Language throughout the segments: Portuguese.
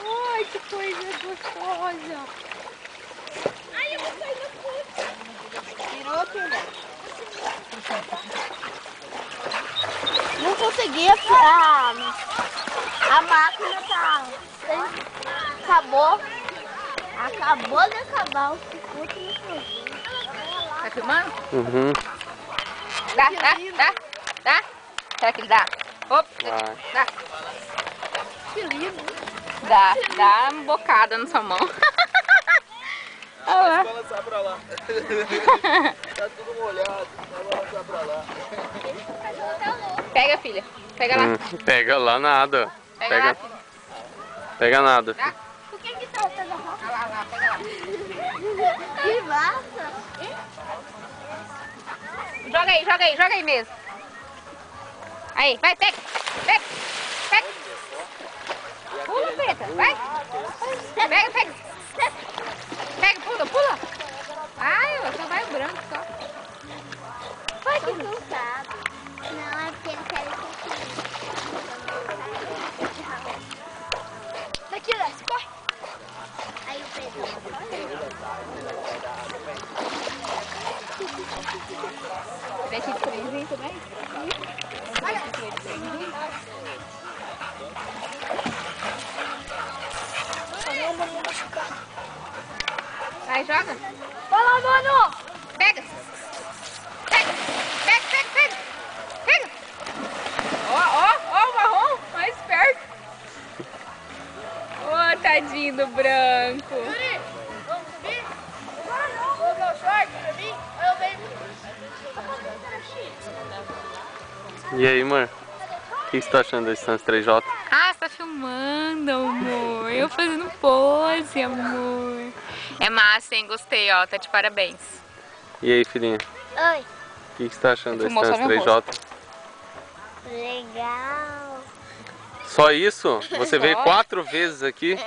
Ai, que coisa gostosa. Ai, eu vou sair no fundo. Tirou, filha? Não consegui. A máquina tá... Acabou. Acabou de acabar o circuito no fogo. Tá filmando? Uhum. Dá? Será que ele dá? Opa, Vai. dá. Que lindo. Dá uma bocada na sua mão. Olha lá. Vai balançar pra lá. Tá tudo molhado, vai balançar pra lá. Pega, filha. Pega lá. Pega lá nada. Pega lá, filha. Pega nada. Dá. Por que tá pegando Olha lá, pega lá. Que massa. Joga aí mesmo. Aí, vai, pega. Pula, preta, vai. Pega. Pega, pula. Ai, só vai o branco só. Vai que não sabe. Não, é porque ele quer isso. Daqui, desce, corre. Aí o preto Deixa de trenzinho também? Vai, joga. Vai lá, mano. Pega. Ó, o marrom, mais perto. Ô, tadinho do branco. Yuri, vamos subir? Vou colocar o short pra mim? Eu venho. E aí, amor? O que você tá achando da distância 3J? Ah, você tá filmando, amor. Eu fazendo pose, amor. É massa, hein? Gostei, ó. Tá de parabéns. E aí, filhinha? Oi. O que você tá achando da Filmou só distância meu 3J? Legal. Só isso? Você veio 4 vezes aqui?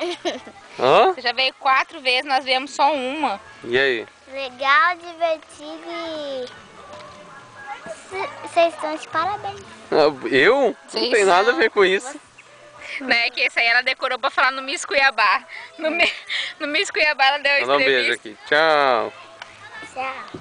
Hã? Você já veio 4 vezes, nós viemos só uma. E aí? Legal, divertido e... Vocês estão de parabéns. Eu? Não Sim. tem nada a ver com isso. Né, que esse aí ela decorou pra falar no Miss Cuiabá. No Miss Cuiabá ela deu a Manda um beijo entrevista. aqui. Tchau. Tchau.